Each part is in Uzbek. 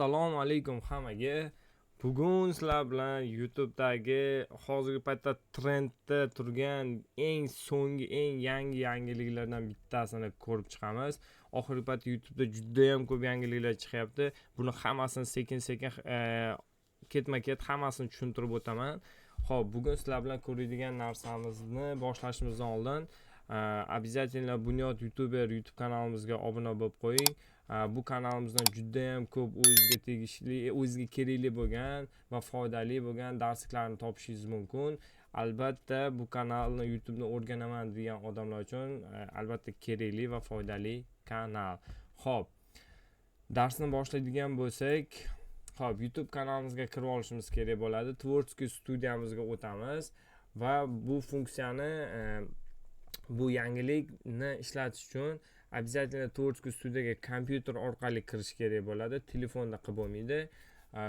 Assalomu alaykum hammaga. Bugun sizlar bilan YouTube'dagi hozirgi paytda trendda turgan eng yangiliklardan bittasini ko'rib chiqamiz. Oxirgi paytda YouTube'da juda ham ko'p yangiliklar chiqyapti. Buni hammasini sekin-sekin ketma-ket hammasini tushuntirib o'taman. Xo'p, bugun sizlar bilan ko'radigan narsamizni boshlashimizdan oldin обязательно Bunyod YouTuber YouTube kanalimizga obuna bo'lib qo'ying. Bu kanalimizdan juda ham ko'p o'zingizga tegishli, o'zingizga kerakli bo'lgan va foydali bo'lgan darsliklarni topishingiz mumkin. Albatta bu kanalni YouTube'ni o'rganaman degan odamlar uchun albatta kerakli va foydali kanal. Xo'p, darsni boshlaydigan bo'lsak, xo'p, YouTube kanalimizga kirib olishimiz kerak bo'ladi. Tvorskiy studiyamizga o'tamiz va bu funksiyani bu yangilikni ishlatish uchun обязательно Tvorskiy studiyaga kompyuter orqali kirish kerak bo'ladi. Telefonda qilib bo'lmaydi.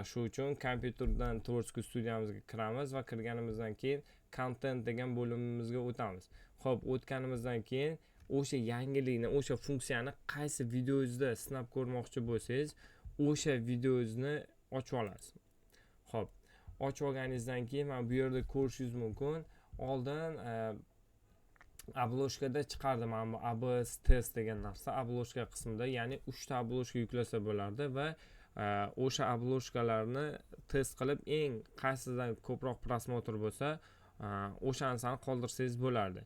Shu uchun kompyuterdan Tvorskiy studiyamizga kiramiz va kirganimizdan keyin content degan bo'limimizga o'tamiz. Xo'p, o'tganimizdan keyin o'sha yangilikni, o'sha funksiyani qaysi videongizda sinab ko'rmoqchi bo'lsangiz, o'sha videongizni ochib olasiz. Xo'p, ochib olganingizdan keyin mana bu yerda ko'rishingiz mumkin. Oldin obloshkada chiqardim mana bu ABS test degan narsa obloshka qismida, ya'ni 3 ta obloshka yuklasa bo'lardi va o'sha obloshkalarni test qilib eng qaysidan ko'proq prosmotr bo'lsa, o'shanisini qoldirsangiz bo'lardi.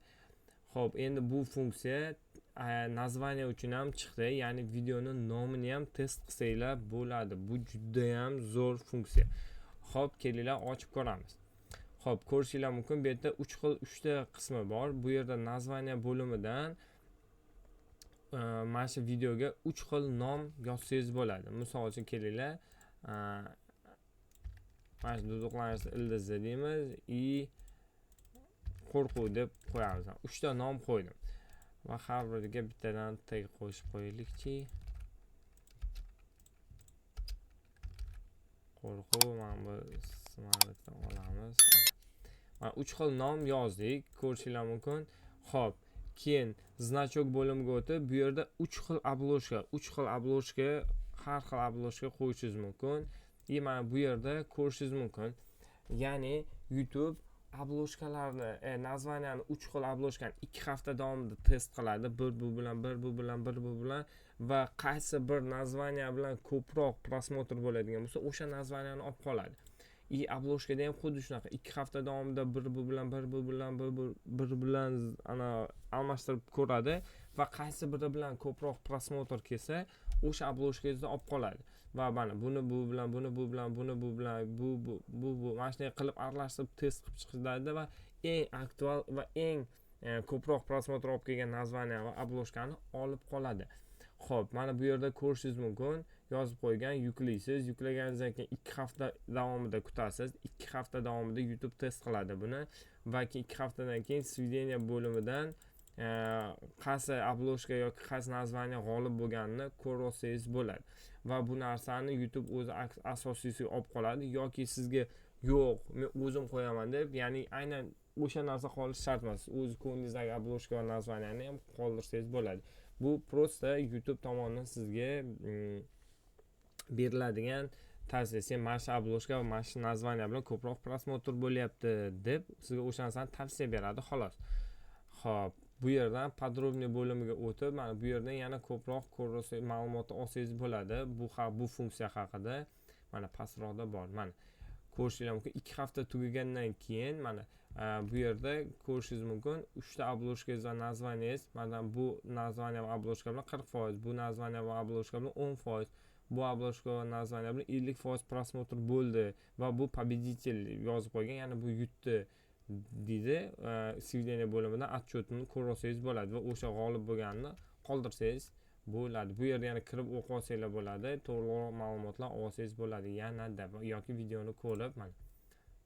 Xo'p, endi bu funksiya nazvaniya uchun ham chiqdi, ya'ni videoni nomini ham test qilsanglar bo'ladi. Bu juda ham zo'r funksiya. Xo'p, kelinglar ochib ko'ramiz. Xo'p, ko'rishinglar mumkin. Bu yerda 3 ta qismi bor. Bu yerda nazvaniya bo'limidan mana shu videoga 3 xil nom yozsangiz bo'ladi. Misol uchun kelinglar, mana shu duduqlanishni ildizi deymiz, qo'rquv deb qo'yamiz. 3 ta nom qo'ydim. Va har biriga bittadan tag qo'shib qo'yaylikchi. Qo'rquv, mana bu smartdan olamiz. 3 xil nom yozdik, ko'rishinglar mumkin. Xo'p, keyin znachok bo'limiga o'tib, bu yerda 3 xil obloshka, har xil obloshka qo'yishingiz mumkin. Mana bu yerda ko'rishingiz mumkin. Ya'ni YouTube obloshkalarni, nazvaniyani 3 xil obloshkani 2 hafta davomida test qiladi. Bir bu bilan va qaysi bir nazvaniya bilan ko'proq prosmotr bo'ladigan bo'lsa, o'sha nazvaniyani olib qoladi. Obloshkada ham xuddi shunaqa 2 hafta davomida bir bilan ana almashtirib ko'radi va qaysi biri bilan ko'proq prosmotr kelsa, o'sha obloshkangizda olib qoladi. Va mana buni bu bilan mana shunday qilib aralashtirib test qilib chiqadi va eng aktual va eng ko'proq prosmotr olib kelgan nazvaniya va obloshkani olib qoladi. Xo'p, mana bu yerda ko'rishingiz mumkin. Yozib qo'ygan, yuklaysiz. Yuklaganingizdan keyin 2 hafta davomida kutasiz. 2 hafta davomida YouTube test qiladi buni va 2 haftadan keyin svideniya bo'limidan qaysi obloshka yoki qaysi nazvaniya g'olib bo'lganini ko'rib olsangiz bo'ladi. Va bu narsani YouTube o'zi asosiysi olib qoladi yoki sizga yo'q, men o'zim qo'yaman deb, ya'ni aynan o'sha narsa qolishi shart emas. O'z ko'nglingizdagi obloshka va nazvaniyani ham qoldirsangiz bo'ladi. Bu prosta YouTube tomonidan sizga beriladigan tavsiya. Mana shu obloshka va mana shu nazvaniya bilan ko'proq prosmotr bo'lyapti deb sizga o'sha narsani tavsiya beradi, xolos. Xo'p, bu yerdan podrobniy bo'limiga o'tib, mana bu yerdan yana ko'proq ma'lumot olsangiz bo'ladi. Bu funksiya haqida mana pastroqda bor. Mana ko'rishingiz mumkin. 2 hafta tugagandan keyin mana bu yerda ko'rishingiz mumkin 3 ta obloshkangiz va nazvaniyangiz, mana bu nazvaniya va obloshka bilan 40%, bu nazvaniya va obloshka bilan 10%, bu obloshka va nazvaniya bilan 50% prosmotr bo'ldi va bu победитель yozib qo'ygan, ya'ni bu yutdi deydi. Svideniya bo'limidan отчетini ko'rib olsangiz bo'ladi va o'sha g'olib bo'lganini qoldirsangiz bo'ladi. Bu yerda yana kirib o'qib olsanglar bo'ladi, to'liq ma'lumotlar olsangiz bo'ladi yanada yoki videoni ko'rib mana.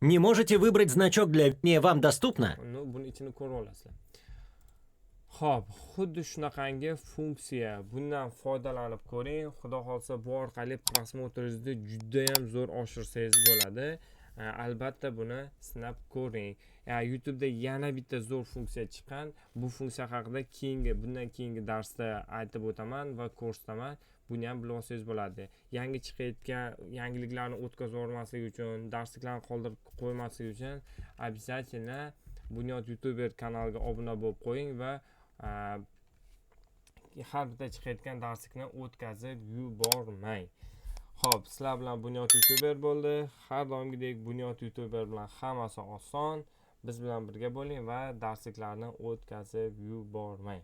Не можете выбрать значок для не вам доступно? Buni ichini ko'rib olasizlar. Xo'p, xuddi shunaqangi funksiya. Bundan foydalanib ko'ring. Xudo xolsa bu orqali prosmotringizni juda ham zo'r oshirsangiz bo'ladi. albatta buni sinab ko'ring. YouTube'da yana bitta zo'r funksiya chiqqan. Bu funksiya haqida bundan keyingi darsda aytib o'taman va ko'rsataman. Buni ham bilib olsangiz bo'ladi. Yangi chiqayotgan yangiliklarni o'tkazib yubormaslik uchun, darsliklarni qoldirib qo'ymaslik uchun обязательно Bunyod YouTuber kanaliga obuna bo'lib qo'ying va har bitta chiqayotgan darslikni o'tkazib yubormang. Xo'p, sizlar bilan Bunyod YouTuber bo'ldi. Har doimgidek Bunyod YouTuber bilan hammasi oson. Biz bilan birga bo'ling va darsliklarni o'tkazib yubormang.